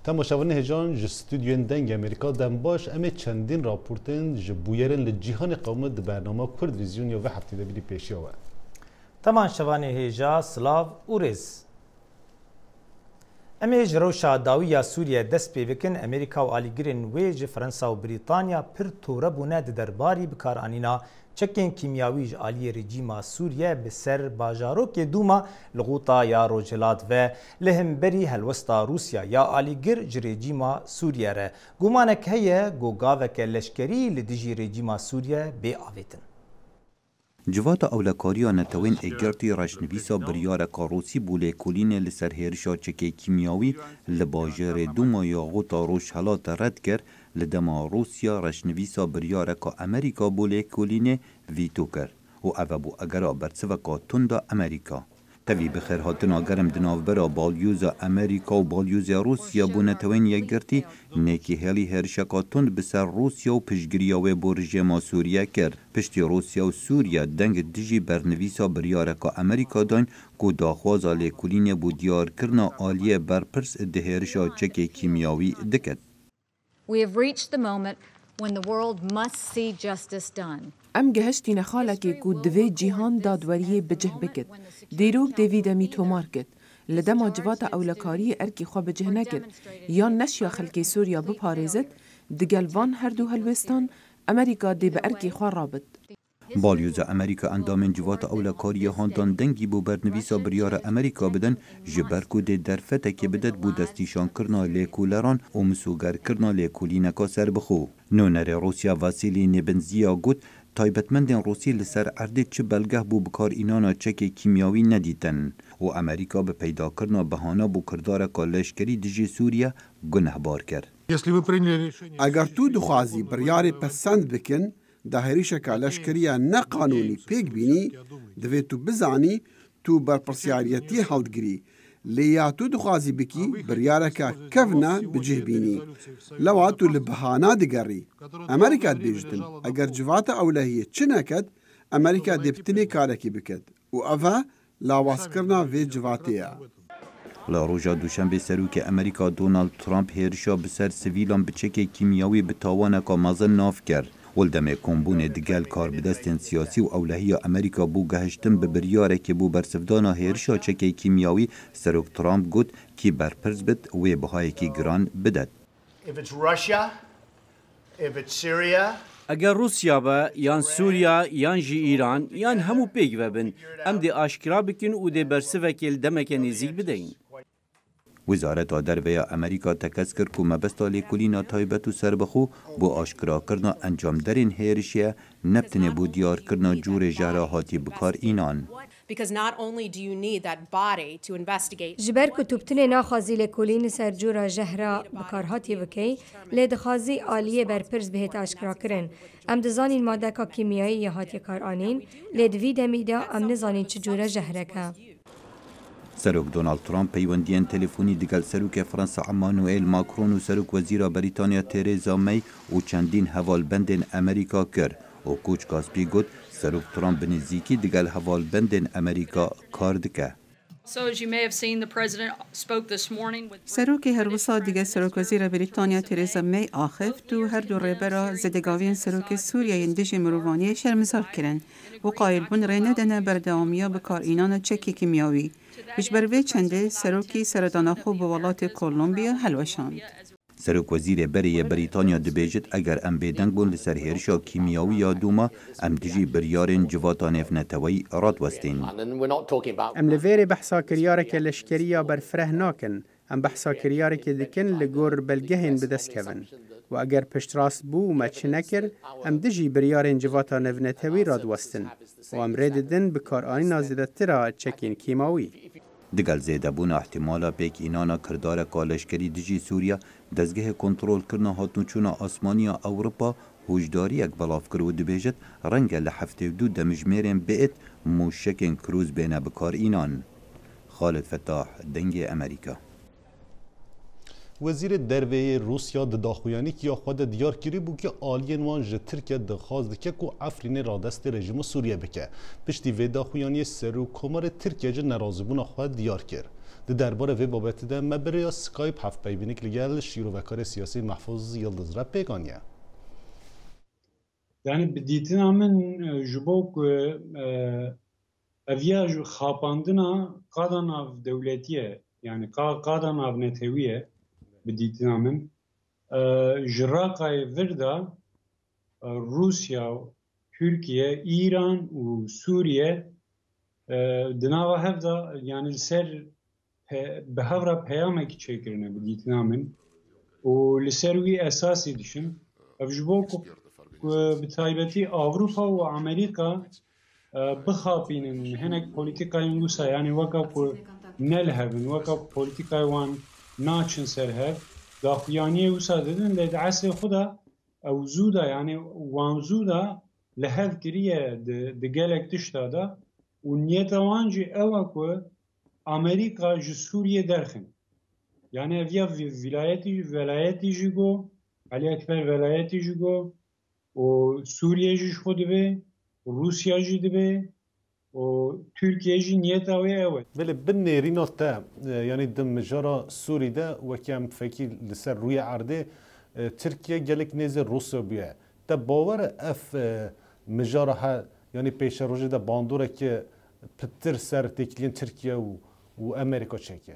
تماشاوان هجان ج استودیوین دنگ امریکا دم باش امی چندین راپورتن ج بویرن لجیهان قومت د برنامه کرد ویزیون یا و هفته دبیری پیشیا و تماشاوان هجا سلاو اورز امی جروشا داویا سوریه دست پیوکن امریکا و آلیگرین ویج فرانسا و بریتانیا پر توره بونه درباری بکار آنینا چکین کیمیاوی آلی رژیم سوریه به سر باجارو که دوما لغوطا یا روجلات و لهمبری هلوستا روسیا یا آلیگر رژیم سوریه ره گمانک هیه گوگاوک لشکری لدیجی رژیم سوریه به آویتن. جوات اولکاریا نتوین اگرتی رشنویسا بریار کاروسی بوله کلین لسر هرشا چکه کیمیاوی لباجر دوما یا غوطا روش حالات رد کرد لدما روسیا رشنویسا بریار کا امریکا بوله کلین ویتو کرد و اوابو اگرا برسوکا تندا امریکا. تاوی بخیر هاتنا گرم دناوبرا بالیوزا امریکا و بالیوزا روسیا بو نتوین یگرتی نیکی هلی هرشکا تند بسر روسیا و پشگریا و برژما سوریه کرد. پشتی روسیا و سوریا دنگ دیجی برنویسا بریارکا امریکا داین که داخوازا لیکولین بو دیار کرنا آلیه برپرس دهرشا چک کیمیاوی دکت. We have reached the moment when the world must see justice done. ام گهشتی نخالکی کو دوی جیهان دادوریه بجه بکد. دیروک دیوید امی تومار کد. لدما جواتا اولکاری ارکی خواه بجه نکد. یا نشیا خلکی سوریا بپارزد. دگلوان هر دو هلوستان امریکا دی به ارکی خواه رابط. بالیوز امریکا اندامن جوات اولکاری هاندان دنگی بو برنویسا بریار امریکا بدن جبرکو دی درفته که بدد بو دستیشان کرنا لیکولران و مسوگر کرنا لیکولینکا سر بخو. نونر روسیا واسیلی نبنزیا گوت تایبەتمەندێن ڕۆسی لەسەر عەردێ چ بەلگەه بوو بکارئینانا چەکێ کیمیاوی نەدیتن و ئەمریکا بە پەیداکردنا بەهانە بۆ کردارێکا لەشکری دژی سووریا گونەهبار کرد. ئەگەر تو دخوازی بڕیارێ پەسەند بکن داهێریشێکا لەشکریە نەقانونی پێک بینی دەوێت تو بزانی تو بەرپرسیارەتی هەڵدگری لیا تو دخوازی بکی بریارکا کفنا بجه بینی لوا تو لبهانا دگری امریکا بیجتن اگر جواتا اولهیه چه نکد امریکا دبتنی کارکی بکد و اوه لاواز کرنا وی جواتیا. لاروجا دوشنبه سروک امریکا دونالد ترامپ هێرشا بسر سویلان بچک کیمیاوی بتاوانکا مازن ناف کرد. ولدمه کمبون دگل کار بدستن سیاسی و اولهی امریکا بو گهشتن به بریاره که بو برسفدانا هیرشا چکی کیمیاوی سروک ترامپ گوت کی برپرز بد و بهای کی گران بدد. اگر روسیا با یان سوریا یان جی ایران یان همو پیگ وبن ام دی آشکرا بکن و دی برسفکل دمک نزیک بدین. وزارت درویه امریکا تکس کرد که مبستا لیکولینا تایبت و سربخو بو آشکرا کرنا انجام درین هیرشیه نبتنه بو دیار کرنا جور جراحاتی بکار اینان. جبر کتوبتنه ناخازی لیکولین سر جورا جهرا بکارهاتی وکی لیدخازی آلیه برپرز بهت آشکرا کرن. ام دزانین ماده که کیمیایی یا هاتی کار آنین لیدوی دمیدا ام نزانین چجورا جهرکا. سروک دونالد ترامپ پیوندیان تلفنی دگل سروک فرانسا امانوئل ماکرون و سروک وزیر بریتانیا تریزا می و چندین هوالبندن امریکا کرد و کوچ کاسپی گوت سروک ترامپ بنزیکی دگل هوالبندن امریکا کار دکه. سروک هروسا دیگه سروک وزیر بریتانیا تریزا می آخفت و هر دو ریبرا زدگاوین سروک سوریه اندش مروانی شرمزار کرن و قایل بون رینه دنه بردامیا بکار اینان چکی کیمیاوی. بجبروی چنده سروکی سرداناخو به ولات کولومبیا هلوشاند. سروک وزیر بری بریتانیا دبیجت اگر ام بیدنگ بون لسر هیرشا کیمیاوی یا دوما ام دیجی بریارن جواتا نفنتوی راد وستین. ام لویر بحثا کریاره که لشکریا برفره ناکن ام بحثا کریاره که دکن لگور بلگهین بدست کون و اگر پشت راست بو مچ نکر ام دیجی بریارن جواتا نفنتوی راد وستن و ام ریددن بکار آنی نازده ترا چکین کیماوی. دگل زیده بون احتمالا پیک اینانا کردار کالشکری دجی سوریا دزگه کنترول کرنا هاتنوچونا آسمانیا اوروپا هوشداری اک بلاف کرو دبیجت رنگ لحفته دو دمجمیرین بیت موشکن کروز بینه بکار اینان. خالد فتاح دنگ امریکا. وزیر درویه روسیا د داخویانی که خود دیار کری بو که آلین وان ج ترکیه دخواست دکه که افرین رادست رژیم سوریه بکه. پشتی و داخویانی سرو کمار ترکیه ج نرازبون خود دیار کرد. درباره وی بابت ده مبریا سکایپ هفت پیبینیک لگل شیرو وکار سیاسی محفوظ یلدز را پیگانیه. Yani bidîtina min ji bo ku eviya ji xapandina qada nav dewletî ye, yani qada nav netewî ye bidîtina min ji raqayê vir de Rusya, Türkiye, İran û Sûriye di nava hev de yani li ser bi hevra peyamekî çêkirine bidîtina min û li ser wî esasî dişin ev ji bo ku bi taybetî Avrupa û Amerîka bixapînin hinek polîtîkayên Rûsya yani weka ku nelhevin, weka ku polîtîkayê wan naçin ser hev daxuyaniyê wisa didin lê di esrê xwe de ew zû de yani wan zû de li hev kiriye di gelek tişta de û niyeta wan jî ew e ku Amerîka ji Sûriye derxin. Yani ev ya velayetî jî got, Alî Ekber velayetî jî got û Sûriye jî ji xwe dibe, Rusya jî dibe û Türkiye jî niyeta wê ew e. Belê bin nêrîna te yani di mijara Sûrî de wekî em fekî li ser rûyê erdê Tirkiye gelek nêzê Rusya bûye. Te bawer e ev mijara he yani pêşerojê de bandoreke pitir ser têkiliyên Tirkiye û Amerîka çêke?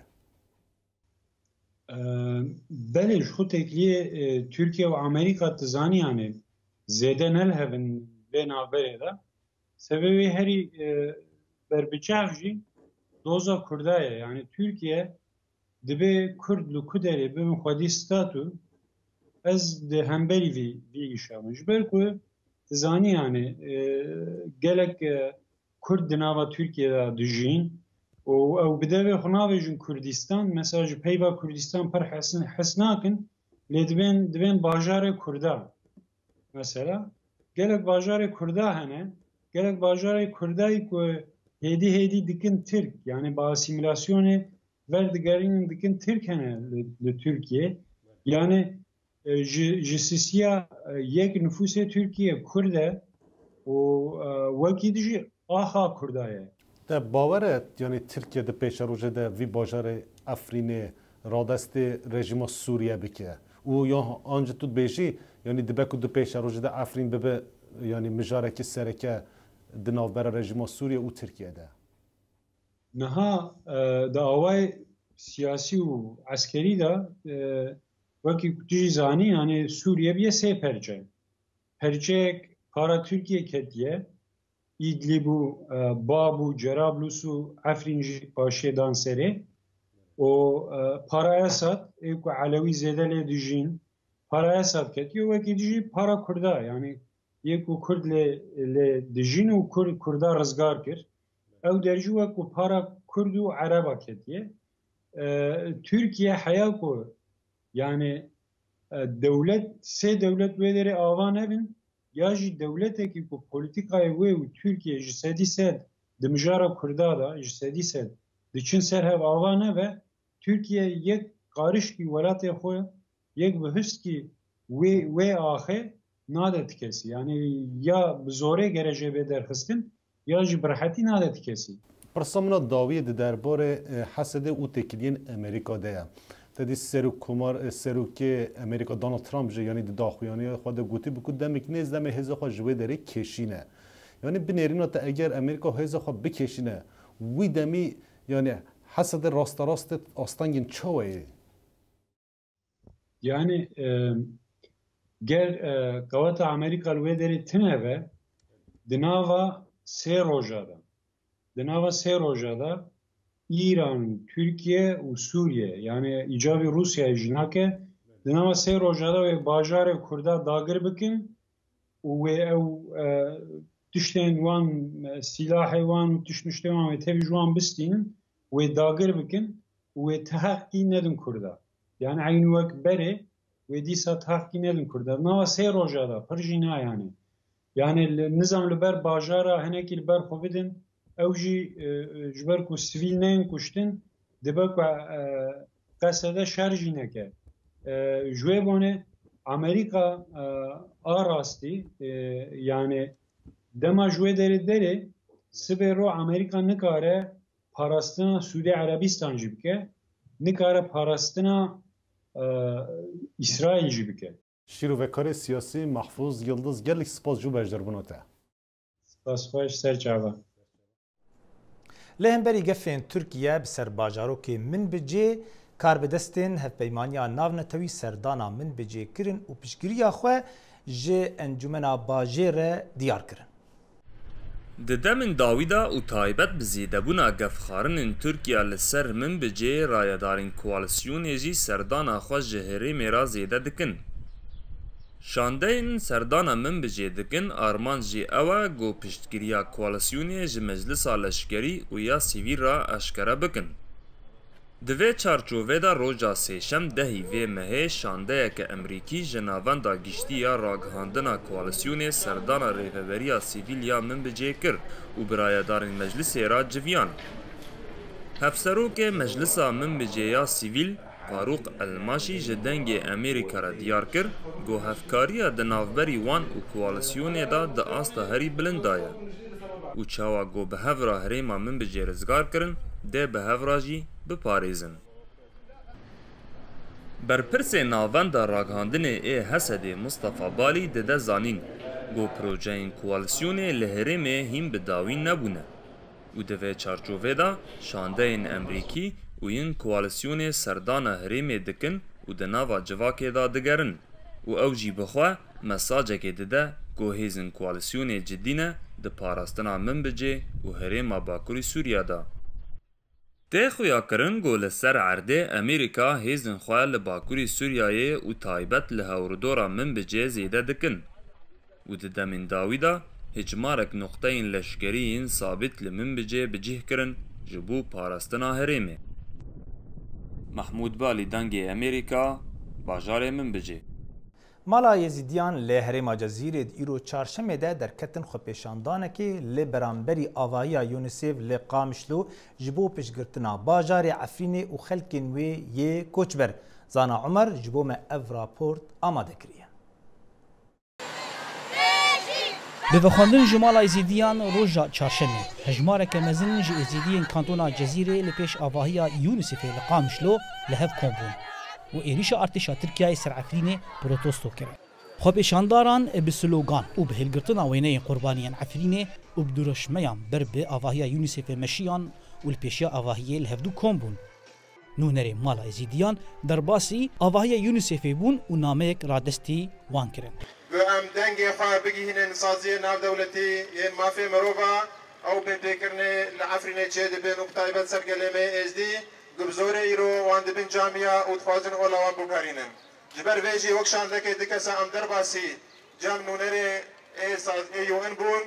Belê ji xwe têkiliyê Türkiye û Amerîka tizanî yani zêde nelhevin vê navberê de sebebê herî berbiçav jî doza Kurda ye yani Türkiye dibe Kurd li ku derê bibin xwedî statû ez di hemberî vî îşa min ji ber ku tizanî yani gelek Kurd di nava Türkiye de dijîn û ew bi devê xwe navêjin Kurdistan mesela ji peyva Kurdistan pir hes nakin lê dibên bajarê Kurda mesela gelek bajarê Kurda hene gelek bajarê Kurdayî ku hêdî dikin Tirk yani bi asîmîlasyonê verdigerînin dikin Tirk hene li Türkiye yani ji sisiya yek nüfusê Türkiye Kurd e û wekî dijî axa Kurda ye. Te bawer e yani Tirkiye di pêşerojê de vî bajarê Efrînê radestê rejima Sûriye bike û ya anca tu dibêjî yani dibe ku di pêşerojê de Efrîn bibe yani mijarekî sereke di navbera rejima Sûriye û Tirkiye de. Niha di awayê siyasî û eskerî de wekî tu jî zanî yani Sûriye bûye sê perçe. Perçeyek para Tirkiye ketiye İdlib û Bab û Cerablus û Efrîn jî paşê dan serê û para Esad ê ku Elewî zêde lê dijîn para Esad ketiye wekî dijî para Kurda yani yê ku Kurd lê dijîn û Kurda rizgar kir ew derjî wekû para Kurd û Ereba ketiye Türkiye heya ku yani dewlet sê dewlet wê derê ava nebin ya jî dewletekî ku polîtîkayê wê û Türkiye ji sedî sed di mijara Kurda da ji sedî sed diçin ser hev ava nebe Türkiye yek qarişkî welatê xwe yek bi hiştkî wê axê nade tikesî yani ya bi zorê gerece vê derxistin ya jî bi rehetî nade tikesî. Pirsamina dawiyê di derbarê hesedê û têkiliyên Amerîka de ye. Tedî serokê Amerîka Donald Trump jî yanî di daxuyaniya xwe de gotî bi ku demek nêz demê hêza xwe ji wê derê kêşîne. Yani binêrîna te eger Amerîka hêza xwe bikêşîne wî demî yani hesedê rasterast astengên çawa ye? Yani ger qeweta Amerîka li wê derê tineve di nava sê roja de. Di nava sê roja de İran, Türkiye û Sûriye yani îcabî Rusyayê jî nake di nava sê roja de wê bajarê Kurda dagir bikin û wê ew tiştên wan sîlahê wan û tiştên wan wê tevî ji wan bistînin wê dagir bikin û wê teheqî nedin Kurda. Yani eynû wek berê wê dîsa teheqî nedin Kurda. Nava sê roja de pir jî na yani. Yani nizam li ber bajara hinekî li ber xwe bidin ew jî ji ber ku sivîl tên kuştin dibe ku qesede şer jî neke. Ji wê bonê Amerîka a rastî yani dema ji wê derê sibê ro Amerîka nikare پاراستنا سعودی عربستان جی بکه نکاره پاراستنا اسرائیل جی بکه شیروکار سیاسی محفوظ یلدز گلک سپاس جو بجدر بنوته سپاس خوش سر چاوا لهمبری گفین ترکیه بسر باجارو که من بجه کار بدستین هفپیمانیا ناونتوی سردانا من بجه کرن و پشگیریا خواه جه انجمنا باجر دیار کرن. ددمن داویدا و تایبت بزیدبونا گفخارن ترکیه لسر من بجه رایدارین کوالسیون جی سردانا خواه جهری میرا زیده دکن. شاندین سردانا من بجه دکن آرمان جی اوه گو پشتگیریا کوالسیونی جی مجلسا لشکری و یا سیویل را اشکره بکن. دوی چارچووه دا روژا سیشم دهی وی مهه شانده که امریکی جناوان دا گشتی یا راگهاندنا کوالسیون سردانا ریفبریا سیویل یا من بجه کر و برایدارین مجلس را جویان. هفسرو که مجلسا من بجه یا سیویل فاروق الماشی جدنگ امریکا را دیار کر گو هفکاریا دنافبری وان و کوالسیون دا دا آستا هری بلندایا و چاوا گو به هفرا هریما من بجه رزگار کرن ده به هفرا جی بپاریزن. برپرس ناوان دا راگهاندن ای حسد مصطفى بالی ده زانین گو پروژین کوالسیون لهرم هم بداوین نبونه و دوی چارچووه دا شانده این امریکی و این کوالسیون سردانا هریم دکن و دناوا جواکه دا دگرن و او جی بخواه مساجه که دده گو هیزن کوالسیون جدینه ده پاراستنا من بجه و هریم باکوری سوریا دا. ده خویا کرن گو لسر عرده امریکا هیزن خواه لباکوری سوریایه و تایبت لهوردورا من بجه زیده دکن و ده دمین داویدا هجمارک نقطه این لشکری این ثابت لمن بجه بجه کرن جبو پاراستنا هریمه. محمود بالی دنگ امریکا باجار من بجه مالا یزیدیان لی هرما جزیره ایرو چارشمه ده در کتن خو پیشاندانه که لی برانبری آوایا یونیسیف لی قامشلو جبو پیشگرتنا باجار عفرینه و خلکن وی یه کوچبر زانا عمر جبو ما اف راپورت آماده کریه. به خواندن جمال یزیدیان روژا چارشمه هجمارک مزن جی یزیدیان کانتونا جزیره لی پیش آوایا یونیسیف لی قامشلو لهف کومبون و ایریش ارتشا ترکیه سر عفرینه پروتستو کرد. خو پیشانداران به سلوگان و به هلگرتنا وینه قربانیان عفرینه و بدرشمیان بر به آواهی یونیسف مشیان و الپیشیا آواهی الهفدو کومبون. نونری مالا یزیدیان در باسی آواهی یونیسف بون و نامه را دستی وان کرد. و ام دنگ خواه بگی هنن سازی ناو دولتی این مافی مروفا او به بکرنه لعفرینه چه دبین و بطایبت سرگلمه ازدی گبزور ایرو وان دبین جامعه و تفازن اولوان بکارینن. جبر ویجی وکشان دکه دکسا ام درباسی جام نونره ایوان بون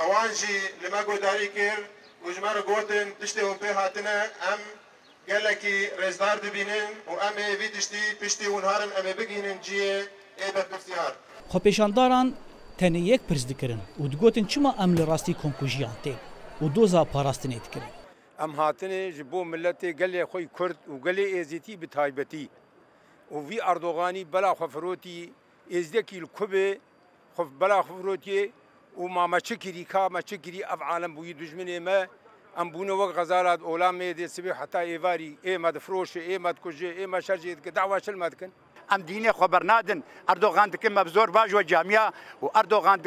اوانجی لما گوداری کر و جمار گوتن تشتی هم پی هاتنه ام گلکی رزدار دبینن و ام وی تشتی پشتی ونهارن ام بگینن جیه ای بدبفتیار. خو پیشانداران تنه یک پرز دکرن و دگوتن چما ام لراستی کنکوژیان تی و دوزا پاراستنه دکرن. ام هاتنه جبو ملت گلی خوی کرد و گلی ازیتی بتایبتی و وی اردوغانی بلا خفروتی ازدکی الکبه خف بلا خفروتی و ما چکری کا ما چکری اف عالم بوی دشمنی ما ام بونه وق غزالات اولام میده سبی حتی ایواری ای مد فروش ای مد کجه ای ما شرجید که دعوا شل مدکن ام دینه خبر نادن اردوغان دکه مبزور باج و جامعه و اردوغان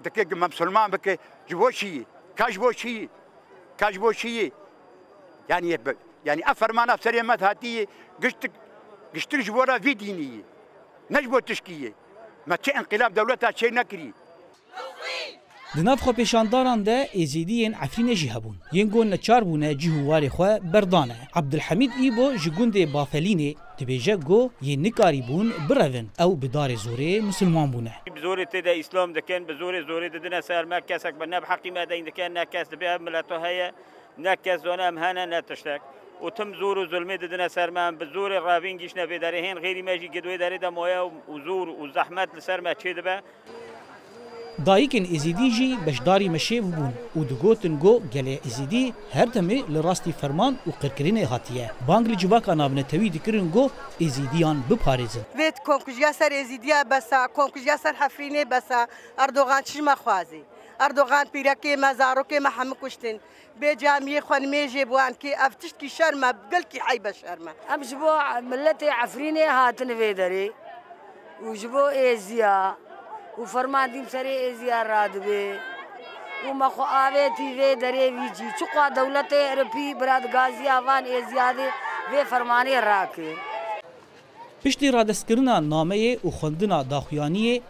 دکه مسلمان بکه جوشی کاجبوشی يعني افرمان افسريه مت هاتي قشت جبورا في دينيه نجبو تشكيه ما تشي انقلاب دولتها شيء نكري دناف خو پیشانداران ده ازیدین عفرین جهبون ینگون نچار بونه جهواری خو بردانه عبدالحمید ایبو جگوند بافلینه تبیجه گو ی نکاری بون برون او بدار زوره مسلمان بونه بزوره تدا اسلام دکن بزوره ددنا سر ما کسک بنا بحقی ما دین دکن ناکاس دبه ملتو هيا ناکاس زونه مهانه نتشتک وتم زور وظلمه ددنا سر ما بزور رابین گیشنا بدارهن غیر ماجی گدوی داره دمویا وزور وزحمت لسر ما چه دبه دایکن ازیدی جی بشداری مشه بون و دگوتن گو گله ازیدی هر تمه لراستی فرمان و قرکرین هاتیه بانگل جواکا نابنه توی دکرن گو ازیدیان بپارزن وید کنکوژیا سر ازیدیا بسا کنکوژیا سر حفرینه بسا اردوغان چشم خوازی اردوغان پیرکی مزاروکی ما هم کشتن به جامعه خانمیجی بوان کی افتش کی شرمه بقل کی حیب شرمه ام جبو ملت عفرینه هاتن ویدری و جبو ازیا و فرماندیم سری ازیا رادبه و ما خو آویتی ویدری ویجی چقا دولت اروپی براد غازی آوان ازیاده و فرمانی راکه پشتی رادستکردنا نامه و خوندنا داخویانی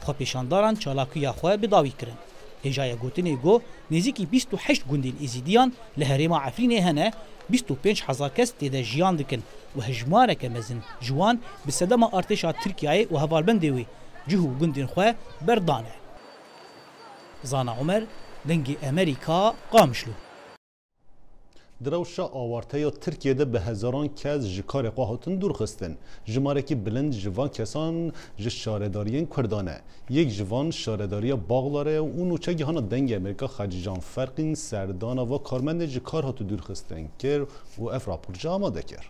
خو پیشانداران چالاکویا خو بداوی کرن. هجای گوتنی گو نزیکی 28 گوندین ازیدیان لهرما عفرینه هنه 25,000 کس تیده جیان دکن و هجماره که مزن جوان به صدام ارتشا ترکیه و هوالبندوی جهو گوندین خو بردانه. زانا عمر دنگی امریکا قامشلو. دروشا آوارته یا ترکیه ده به هزاران کس جکار قاهاتون دور خستن. جماره که بلند جوان کسان شارداریین کردانه. یک جوان شارداری باغلاره و اون اوچه گهانا دنگ امریکا خجیجان فرقین سردانا و کارمند جکار هاتو دور خستن کر و افراپورجا آماده کر.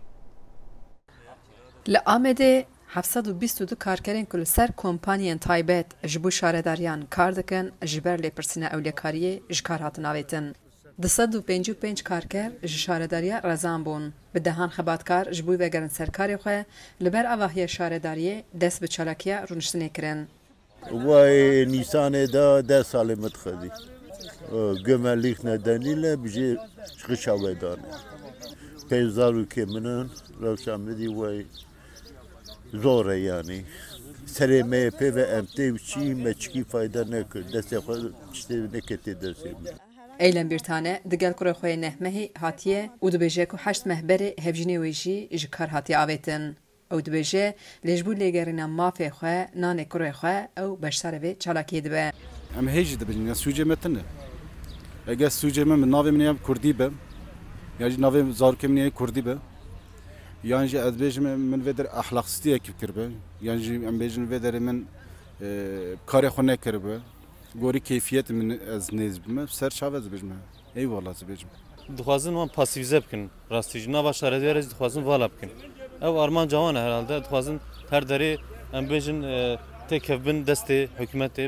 لآمده 722 کارکرین کل سر کمپانیان تایبت جبو شارداریان کار دکن جبر لپرسینه اولیکاریه جکار هاتن آویتن. 255 کارکر شارداریه رزان بون. به دهان خباتکار جبوی وگرن سرکاری خواه لبر آواهی شارداریه دست به چالاکیه رونشتنه کرن. وای نیسان دا 10 سال متخذی. گمالیخ ندانیله بجی شغشاوه دانه. پیزارو که منن روشان بدی وای زوره یعنی. سری می پی و امتی و چی مچکی فایده نکرد. دستی خود چطه نکتی دستی ایلن بیرتانه دگل کره خوی نهمهی هاتیه و دبیجه که 8 مهبر هفجینی ویجی جکار هاتی آویتن. او دبیجه لیجبو لیگرین مافی خواه نان کره خواه او بشتر وی چالاکی دبه. ام هیچ دبیجن سوجه متنه. اگه سوجه من ناوی منیم کردی به یا ناوی زارک منیم کردی به یعنی ادبیج من ودر اخلاقستی اکی کرده یعنی ام بیجن ودر من کار خونه کرده گوری کیفیت من از نیز بیم سر شاوز بیم ای والله بیم دخوازن وان پاسیویزه بکن راستی جنا و شارداری دخوازن والا بکن او آرمان جوانه herhalde دخوازن هر دری ام بیجن تکف بن دست حکومت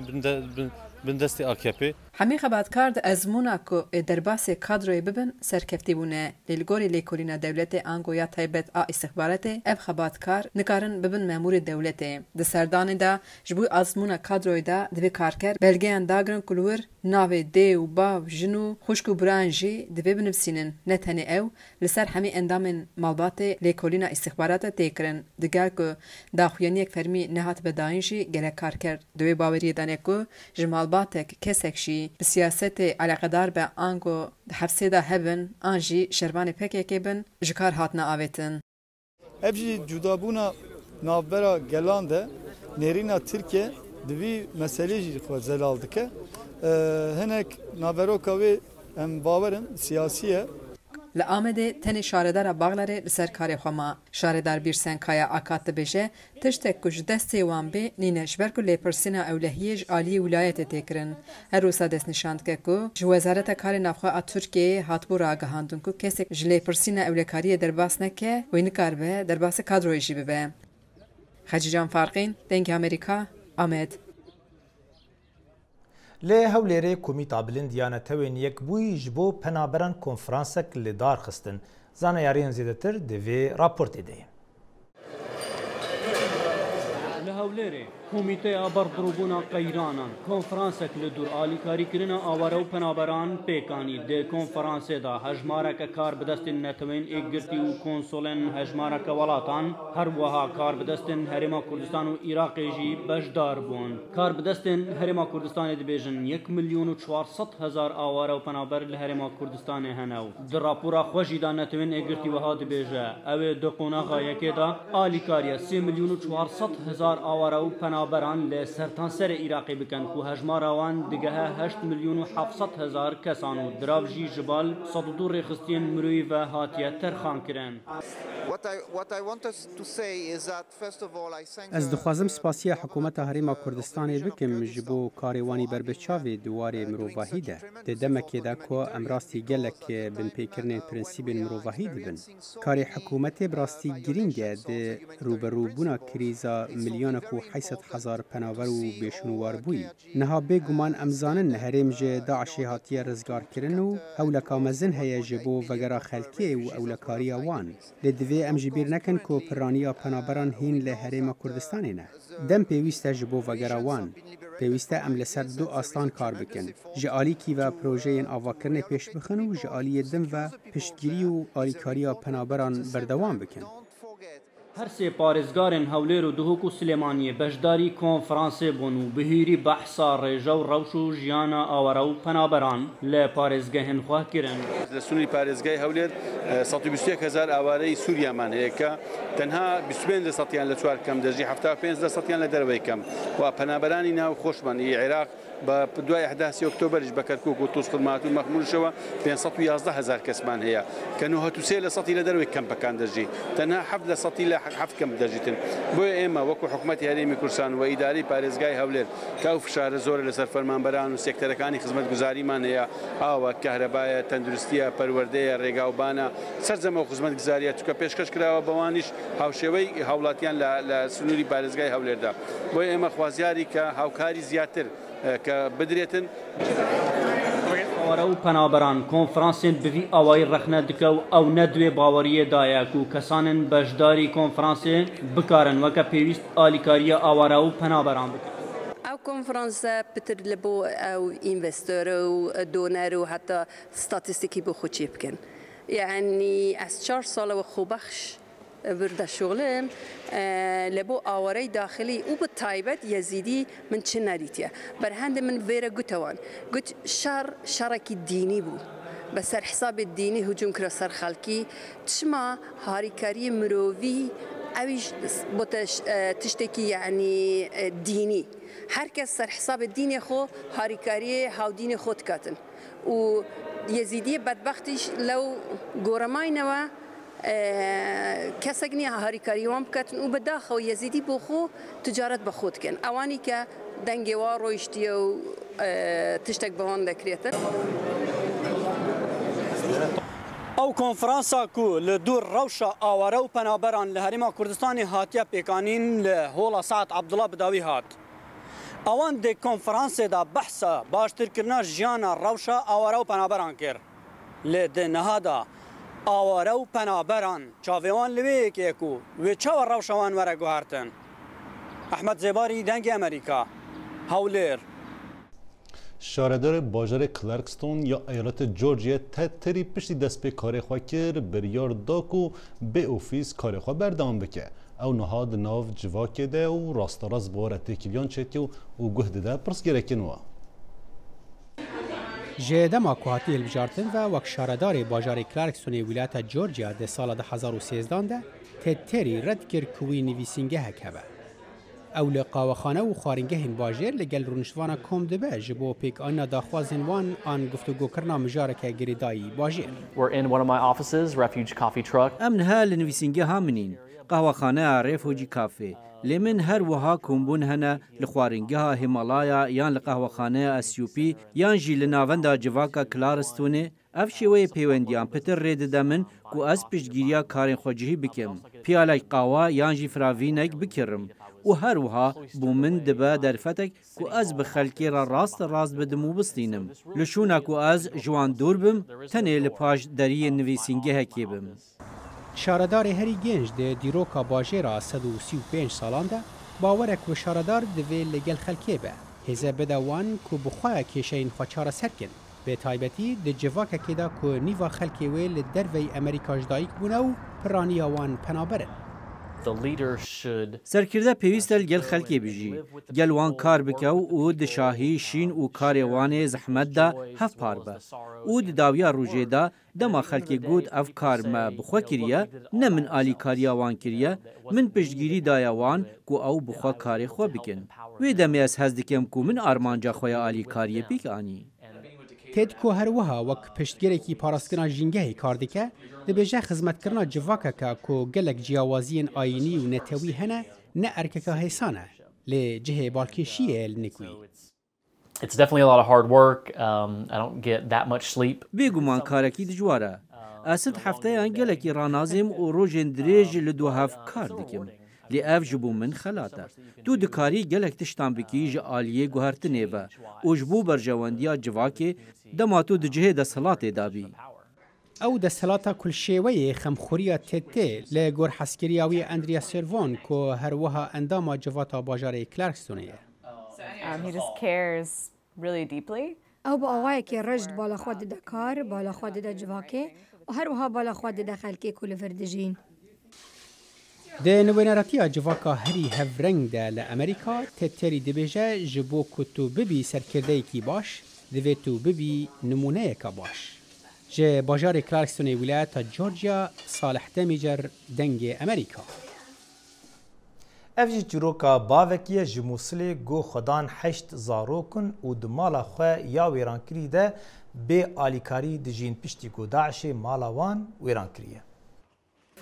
بن دست AKP همی خباتکار ازمونا که درباس کادروی ببن سرکفتی بونه لیلگوری لیکولینا دولت آنگویا تایبت استخبارات اف خباتکار نکارن ببن مامور دولت د سردان دا جبوی ازمونا کادروی دا دوی کارکر بلگیان داگرن کلور ناوی دی و باو جنو خوشکو برانجی دوی بنفسینن نتنی او لسر همی اندامن مالبات لیکولینا استخبارات تیکرن دگر که داخویانی یک فرمی نهات بداینجی گره کارکر دوی باوری دانه که جمالباتک کسکشی به سیاست علاقدار به آنگو حفظه دا هبن آنجی شربان پکیکی بن جکار هاتنا آویتن. ابجی جدابونا نابرا گلانده نرینا ترکیه دوی مسئله جی خود زلال دکه هنک نابرا کاوی باورم سیاسیه لآمده تن شاردار باغلاره لسر کاری خواما. شاردار بیرسن کایا آکات بشه تشتک کش دستی وان به نینش برکو لیپرسینا اولهیج آلی ولایت تکرن. هر روزا دست نشاند که جو وزارت کار نفخوا ترکیه هاتبو را آگاهاندون که کسی لیپرسینا اولکاری درباس نکه و این کار به درباس کادرویجی ببه. خجیجان فارقین دنگ امریکا آمد. لی هولێرێ کۆمیتا بلندیانە تەوێن یەکبووی ji بۆ پەنابەران کۆنفرانسێک li darxistin. Zanayariyên zêdetir divê raportê de ye. Li Hewlêrê Komîteya Berdrobûna Qeyranan konferansek li dûr alîkarîkirina aware û penaberan pêkanî dê konferansê da hejmareke kar bi destên netewên êkgirtî û konsolên hejmareke welatan her wiha kar bi destên Herêma Kurdistan û Iraqê jî bejdar bûn. Kar bi destên Herêma Kurdistanê dibêjin 1,400,000 aware û penaber li Herêma Kurdistanê hene û di rapora xwe jî da netewên êkgirtî wiha dibêje ew ê di qonaxa yekê da alîkariya 3,400,000 aware û penaberan li sertanserê Iraqê bikin ku hejmara wan digehe 8,700,000 kesan û dirav jî ji bal 102 rêxistiyên miroyî ve hatiye terxan kirin. Ez dixwazim spasiya hikûmeta Herêma Kurdistanê bikim ji bo karê wanî berbiçavê dîwarê mirovahî de. Di demekê de ku em rastî gelek binpêkirinên prinsîpên mirovahî dibin. Karê hikûmetê bi rastî girîng e di rûberûbûna krîza milyona کو 800,000 پناور و بێشنوار بووی نەها بێگومان ئەمزانن هەرێم ژێ داعشی هاتیە ڕزگارکردن و هەولەکا مەزن هەیە ji بۆ vegera xelkê û ewlekariya wan lê divê em jî bîr nekin ku piraniya penaberan hîn li Herêma Kurdistanê ne dem pêwîst e ji bo vegera wan pêwîst e em li ser du aslan kar bikin ji alîkî ve projeyên avakirinê pêş bixin û ji aliyê din ve piştgirî û alîkariya penaberan berdewam bikin. هر سه پارێزگارên هەولێر و دهۆک و سلێمانیە بەشداری کۆنفرانسێ بوون و بهیری بەحسا ڕێژە و ڕەوش و ژیانە ئاوەرە و پەنابەران لە پارێزگەهێن خوا کرن. لە سنووری پارێزگای هەولێر 121,000 ئاوارەی سووریامان هەیە کە تەنها 25% لە چوار کەم دەژی 75% لە دەرەوەی کەم و پەنابەرانی ناو خۆشمانی عێراق بە دوای 11 ئۆکتۆبەرش بە کەرکووک و تووسقلمات و مەخمولشەوە 511,000 کەسمان هەیە کە 93 لە سەتی لە دەروی کەمپەکان دەژی تەنها 7 لە سەتی لە 7 کەم دەژیتن بۆیە ئێمە وەکو حکوومەتی هەرێمی کوردستان و ئیداری پارێزگای هەولێر کە ئەو فشارە زۆرە لەسەر فەرمانبەران و سێکتەرەکانی خزمەتگوزاریمان هەیە ئاوە کەهرەبایە تەندروستیە پەروەردەیە ڕێگاوبانە سەرجەمە و خزمەتگوزاریە چکە پێشکەش کراوە بەوانیش هاوشێوەی هاوڵاتیان لە سنووری پارێزگای هەولێردا بۆیە ئێمە خوازیاری کە هاوکاری زیاتر کە بدرێتن ئاوارە و پەنابەران کۆنفرانسێن بڤی ئاوایی ڕەخنە دکە و ئەو نەدوێ باوەریەدایە و کەسانن بەشداری کۆنفرانسێ بکارن وەکە پێویست ئالیکاریە ئاوارە و پەنابەران بکەن. ئەو کۆنفرانسە پتر لە بۆ ئەو ئینڤستۆرە و دۆنەر و حتا ستاتیستیکی بۆ خۆچی بکەن یعنی ئەس 4 ساڵەوە خۆبەخش برده شغلم لبو آواره داخلی او به تایبت یزیدی من چه ندیتیه برهند من ویره گوتوان گوت شرکی دینی بو بسر حساب دینی هجوم کرا سر خلکی تشما هاریکاری مرووی اویش بوتش تشتکی یعنی دینی هر کس سر حساب دینی خو هاریکاری هاو دینی خود کاتن و یزیدی بدبختیش لو گورماینوا کەسێک نییە هاریکاریوان بکاتن و بەداخەوە یەزیدی بۆ خۆ تجارەت بە خۆتکەن ئەوانی کە دەنگێوا ڕۆیشتیە و تشتێک بەوان دەکرێتن. ئەو کۆنفرانسا کو لە دوور ڕەوشە ئاوارە و پەنابەران لە هەرێما کوردستانی هاتیە پێکانین لە هۆڵە سعد عەبدوڵڵا بداوی هات. ئەوان دێک کۆنفرانسێدا بەحسە باشترکردنا ژیانە ڕەوشە ئاوارە و پەنابەران کرد لێ دێنەهادا ئاوارە و پەنابەران چاوێوان لەوەیەکێک و وێ چاوە ڕەوشەوان وەرە گوهارتن. ئەحمەد زێباری دەنگی ئەمریکا هەولێر. شارەدار باژارê کلارکستۆن ya eyaleta Georgia tedterî piştî destpêkarê xwe kir biryar da ku bê ofîs karê xwe berdewam bike. Ew niha di nav civakê de û rasterast bi were têkiliyan çêtiye û guh dide pirsgêrekî nû. ji dema ku hatiye hilbijartin ve wek şaredarê bajarê Clarksonê wilata Georgia di sala 2013 de tedterî red kir ku wî nivîsîngehek hebe. Ew li qawaxane û xwaringehên bajêr li gel rûniştvana kom dibe ji bo pêkanîna daxwazên wan an guftugokirina mijareke girêdayî bajêr. We're in one of my offices, Refuge Coffee Truck. Em niha li nivîsîngeha min in, qawaxaneya Refuge Cafe. Lê min her wiha kombûn hene li xwaringeha Himalaya yan li qehwexaneya SUP yan jî li navenda civaka Clarkstonê ev şêweyê pêwendiyan pitir rê dide min ku ez piştgiriya karên xwe cihî bikim. Piyalek qawa yan jî firavînek bikirim. û her wiha bû min dibe derfetek ku ez bi xelkê re rast bidim û bistînim. Li şûna ku ez ji wan dûr bim, tenê li paş deriyê nivîsîngehekê bim. Şaredarê herî genç de dîroka bajêra 135 salan de bawerek ku şaredar divê li gel xelkê be. Hêze bide wan ku bi xwe kêşeyên xwe çareser kin. Bê taybetî di civakekê de ku nîva xelkê wê li derveyê Amerîka ji dayîk bûne û piraniya wan penaberin. Serkirde pêwîst e li gel xelkê bijî. Gel wan kar bike û di şahî, şîn û karê wanê zehmet de hevpar be. û di dawiya rojê de dema xelkê got ev kar me bi xwe kiriye, ne min alîkariya wan kiriye, min piştgirî daye wan ku ew bi xwe karê xwe bikin. Wê demê ez hez dikim ku min armanca xwe ya alîkariyê pêk anî. Têd ku her wiha wek piştgerekî parastkirina jîngehê kar dike, dibêje xizmetkirina civakeke ku gelek ciyawaziyên ayînî û netewî hene ne erkeka hêsan e. Lê cihê balkêşiyê li nêkûyî. It's definitely a lot of hard work. I don't get that much sleep. Bêguman karekî dijwar e. Ez sid hefteyan gelekî ranazêm û rojên dirêj li duhev kar dikim. لی اف جبو من خلاته تو دکاری گلک تشتان بکی جه آلیه گوهرتنه و او جبو برجواندیا جواکه دما تو دجهه ده صلاته دابی او د سلاتا کل شیوه خمخوریا تته لگور حسکریاوی اندریا سیروان که هر وها انداما جواتا باجار کلارکستونه. He just cares really deeply. او با آوای که رجد بالا خود دکار بالا خود د جواکه و هر وها بالا خود د خلکی کل فردجین. د نویناراتیا جواکا هری هفرنگ ده لامریکا تتری دبیجه جبو کتو ببی سرکرده کی باش دوی تو ببی نمونه کا باش. جه باجار کلارکستون ولایت جورجیا صالح دمیجر دنگ امریکا. افجی چروکا باوکیه جموسلی گو خدان 8 زاروکن و دمالا خواه یا ویرانکری ده به آلیکاری دجین پشتی گو داعش مالاوان ویرانکریه.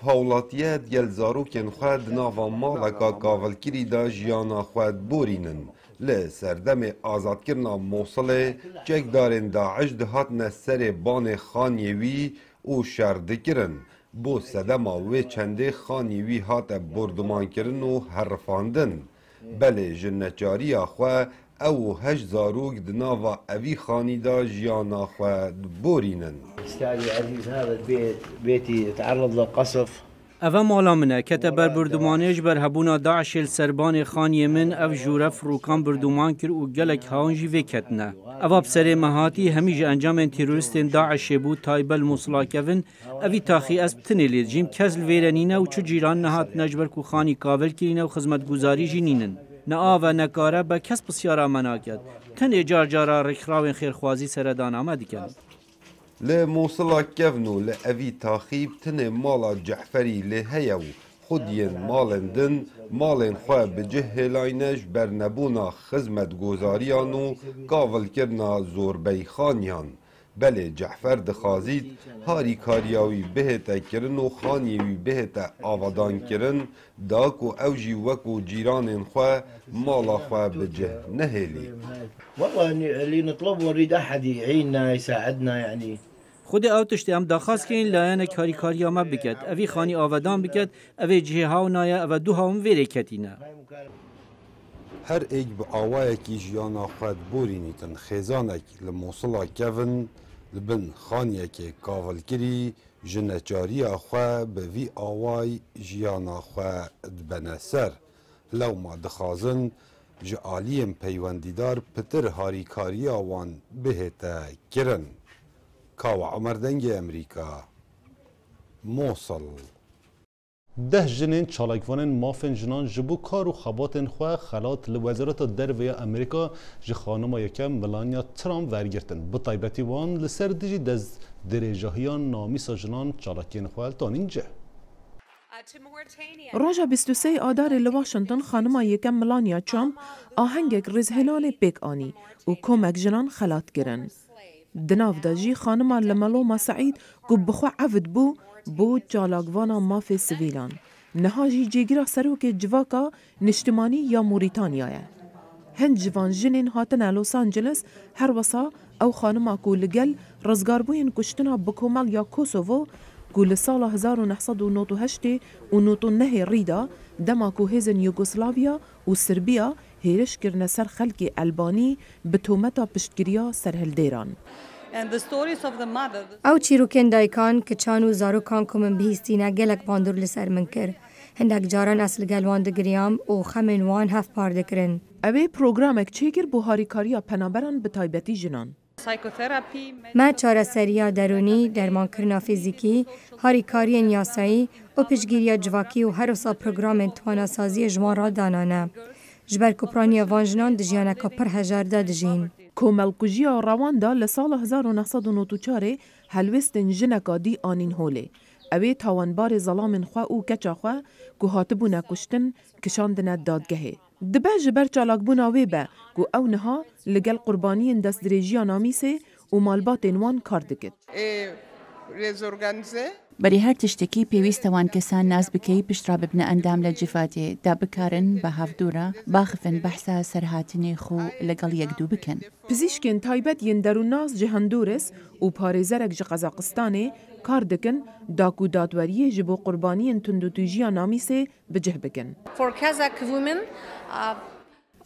هاولاتیه دیل زاروکن خواه ناوا مالکا کاولکری دا جیانا خواه بورینن. لی سردم آزادکرنا موصله چک دارن داعش دهات سر بان خانیوی و شردکرن بو سدما و چنده خانیوی هات بردمان کرن و حرفاندن بله جنچاری خواه او 8 زاروک دناوا اوی خانی دا جیانا خواه بورینن. استاذي عزيز هذا البيت بيتي تعرض للقصف. اوه مالا منه که تبر بردمانش بر هبونا داعش السربان خانی من او جوره فروکان بردمان کر و گلک هاونجی وکتنه. اوه بسر مهاتی همیج انجام تیروریستین داعش بود تایبل موصلا کون اوی تاخی از بتنیلید جیم کزل ویرنینه و چو جیران نهات نجبر کو خانی کاول کرینه و خدمت گزاری جینینن. نه آوه نکاره با کس بسیارا مناکد. تن اجار جارا رخراوین خیرخوازی سردان آمدی کن. لی موصلا کفنو لی اوی تاخیب تنه مالا جعفری لی هیو خودین مالندن مالن خواه بجه هلاینش برنبونا خزمت گوزاریانو کاول کرنا زوربی خانیان بله جعفر دخازید هاری کاریاوی بهتا کرن و خانیوی بهتا آوادان کرن داکو اوجی وکو جیران خواه مالا خواه بجه نهلی والله اللي نطلبه نريد احد يعيننا يساعدنا يعني خود او تشتی هم داخواست که این لاین کاری ما بکد اوی خانی آودان بکد اوی جه ها نایه او دو ها هم ویره کتینه هر ایک به آوائه کی جیانا خود بورینیتن خیزانک لموصلا کون لبن خانیه که کاول کری جنچاری خواه به وی آوای جیانا خواه دبنه سر لو ما دخازن جعالیم پیوندیدار پتر هاری کاری آوان بهتا کرن کاو عمردنگ امریکا موصل ده جنین چالاکوانن مافن جنان جبو کار و خباتن خواه خلات لوزارت دروی امریکا جی خانم یکم ملانیا ترامپ ورگرتن بطایبتی وان لسر دیجی دز درجاهیان نامیسا جنان چالاکین خواه تانینجه روژا 23 آدار لواشنطن خانم یکم ملانیا ترامپ آهنگک رزهلال بیک آنی و کمک جنان خلات گرن. دناف دا جی خانم لملوما سعید گو بخوا عفد بو جالاگوانا مافی سویلان. نها جی جیگیرا سروک جواکا نشتمانی یا موریتانیایه. هند جوان جنین هاتن لوس آنجلس هر وسا او خانم کو لگل رزگاربوین کشتنا بکومل یا کوسوو کو لسال 1998 و 99 ریدا دما کو هزن یوگسلاویا و سربیا هیرش کرنه سر خلق البانی به تومتا پشتگیریا سرهلدیران. او چیروکن دایکان که چانو زاروکان کمن بهیستینه گلک باندور لسر من کر. هندک جاران اصل گلوان دگریام و خمین وان هف پار دکرن. اوه پروگرامک چیگر بوهاری کاریا پنابران به تایبتی جنان. ما چاره سریا درونی، درمان کرنا فیزیکی، هاری کاری نیاسایی و پشگیریا جواکی و هر وسا پروگرام توانا سازی جوان را دانانه. جبر کپرانی وانجنان دجیانه که پر هجار دا دجین. کوملکوژیا رواندا لسال 1994 هلوستن جنکا دی آنین هوله. اوه تاوانبار ظلام خواه و کچا خواه که هاتبونه کشتن کشاندنه دادگهه. دبه جبر چالاکبونا ویبه که او نها لگل قربانین دست دریجیا نامیسه و مالبات وان کار دکت. بەری هەر تشتێکی پێویستەوان کەسان ناز بکەی پشترا ببنە ئەندام لە جیفاتێ دا بکارن بە هەفتوورە باخفن بەحسا سەرهاتنێ خۆ لەگەڵ یەکدوو بکەن. پزیشکên taybet yên derûnaz ji Honduras û parêzerek ji Qazaqistanê kar dikin daku dadweriyê ji bo qurbaniyên tundutûjiya Namîsê bicih bikin. For Kazakh women,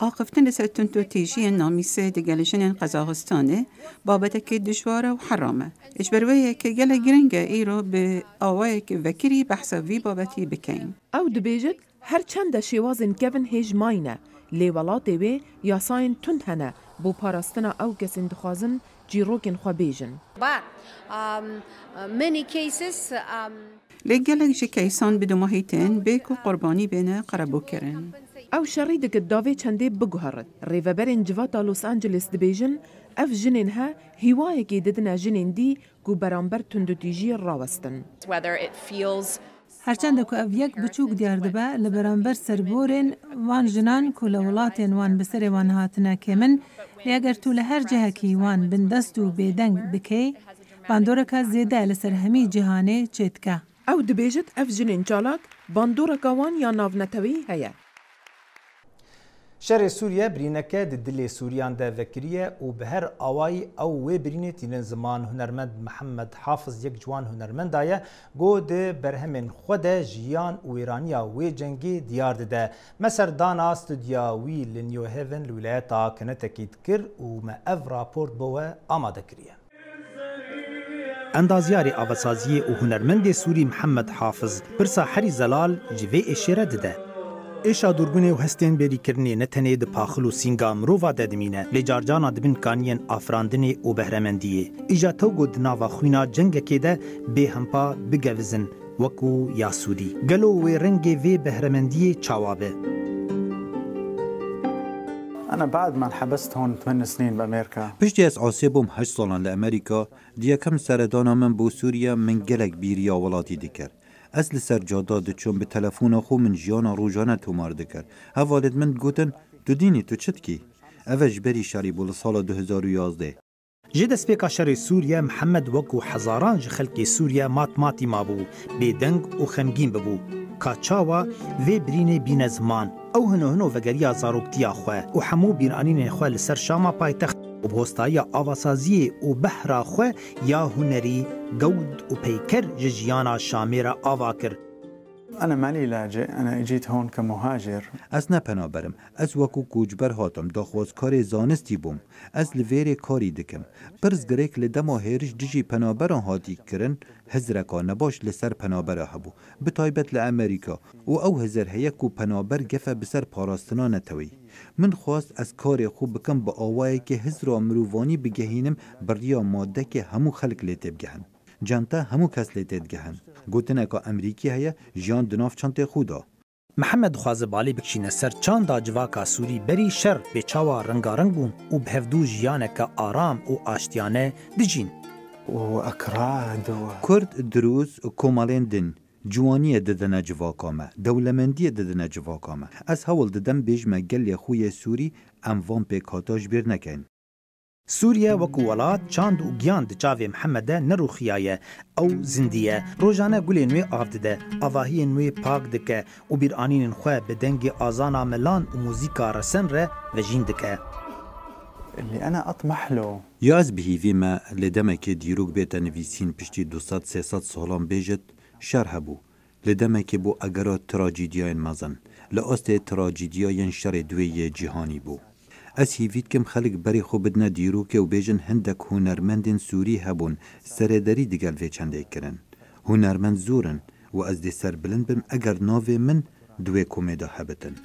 آقفتن لسر تندوتیجی نامیسه دگلشن قزاقستانه بابتك دشواره و حرامه اجبرویه که گل گرنگه ایرو به آوائه که وکری بحثا وی بابتی بکین. او دبیجت هر چند شوازن کevin هیج ماینه لیولاتی وی یاساین تند هنه بو پاراستنا او کسین دخوازن جیروکن خوا بیجن. But many cases لگلک جی کیسان بدو محیطن بیکو قربانی بینه قربو کرن. او شری دک داوی چنده بگوهرد. ریوبرین جواتا لوس آنجلس دبیجن اف جنین ها هیوایه که ددنا جنین دی گو برانبر تندوتیجی راوستن. هرچند که اف یک بچوک دیار دبا لبرانبر سربورین وان جنان که لولاتین وان بسر وان هاتنا کمن لیاگر تو لهر جهه کی وان بندستو بیدنگ بکی باندورکا زیده لسر همی جهانه چیتکا. او دبیجت اف جنین چالاک باندورکا وان یا ناونتوی هیا. شر سوریه برینکه دل سوریان ده وکریه و به هر آوای او و برینه تین زمان هنرمند محمد حافظ یک جوان هنرمند آیا گو ده برهمن خود جیان و ایرانیا و جنگی دیار ده مصر دانا استودیاوی لنیو هیون الولايات کنتکید کر و ما اف راپورت بوه آماده کریه. اندازیار آواسازی و هنرمند سوری محمد حافظ پرسا حری زلال جوی اشاره ده. ایشا دوربونه و هستین بری کرنی نتنه ده پاخل و سینگا مروفا ددمینه لجارجانا دبن کانین آفراندنی و بهرمندیه. ایجا توگو دناوا خوینا جنگ که ده به همپا بگوزن وکو یاسودی. گلو و رنگ و بهرمندیه چاوابه. أنا بعد ما انحبست هون 8 سنين بأمريكا. بشتي از عاصبهم 8 سالان لأمريكا ديا كم سردانا من بو سوريا من گلک بيريا ولاتي دكر. اصل سر جادا دچون به تلفون خو من جیانا روزانه تومار دکر. ها والد من گوتن تو دینی تو چت کی؟ اوج بری شری بول سال 2011. جد سپیکا شر سوریه محمد وکو هزاران خلق سوریه ماتی مابو بدنگ و خمگین ببو. کاچاوا و برینه بین زمان او هنو وگریا زاروکتیا خو و حمو بیرانین خو لسر شاما پایتخت و بهستایی آواسازی و بحرا خو یا هنری گود و پیکر جیانا شامیر آواکر. أنا مالي لاجئ، أنا اجيت هون كمهاجر. از نپنا برم، از وکو کوچبر هاتم داخواز کار زانستی بوم، از لویر کاری دکم. پرز گریک لدما هیرش دیجی پنابران هاتی کرن، هزرکا نباش لسر پنابره هبو، بتایبت لامریکا، و او هزر هیکو پنابر گفه بسر پاراستنا نتوی. من خواست از کار خوب بکم با آوایی که هزرا مروانی بگهینم بریا ماده که همو خلق لیته بگهن. جانتا همو کس لیتید گهن. گوتنه که امریکی هیا جان دناف چانت خودا. محمد خوازبالی بکشینه سر چاندا جواکا سوری بری شر به چاوا رنگارنگ بون و بهفدو جیانه که آرام و آشتیانه دجین. و اکراد و کرد دروز و کمالین دن. جوانی ددن جواکامه، دولمندی ددن جواکامه. از هول ددن بیج مگل خوی سوری اموان پیکاتاج بیر نکن. سوریه وکو ولات چاند و گیان دچاوی محمد نروخیایه او زندیه روزانه گلی نوی آفده آواهی نوی پاک دکه و بیرانین خواه بدنگ آزانا ملان و موزیکا رسن ره و جین دکه. اللي أنا أطمح له یاز بهیوی ما لدمک دیروگ بیت نویسین پشتی 200-300 سالان بیجت شرح بو لدمک بو اگرات تراجیدیاین مزن لأست تراجیدیاین شر دوی جهانی بو. از هیوید کم خلق بری خوب بدنا دیرو که و بیجن هندک هنرمندین سوری هبون سرداری دیگل وی چنده کرن. هنرمند زورن و از دی سر بلند بم اگر ناوی من دوی کومیدا هبتن.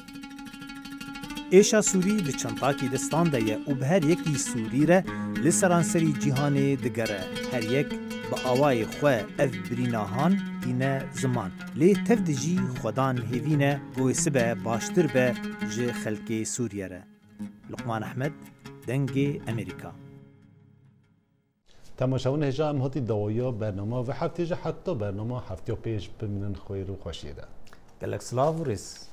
ایشا سوری به چندتاکی دستان ده و به هر یکی سوری ره لسرانسری جهان دگره هر یک با آوای خواه اف بریناهان اینه زمان لی تفدجی خودان هیوینه گوی سبه باشتر به جه خلق سوریه ره. لقمان احمد دنگ امریکا. تماشاون هجا هم هاتی دوایا برنامه و هفته حتی برنامه هفته پیش بمینن خویر و خوشیده. گلک سلاو و ریس.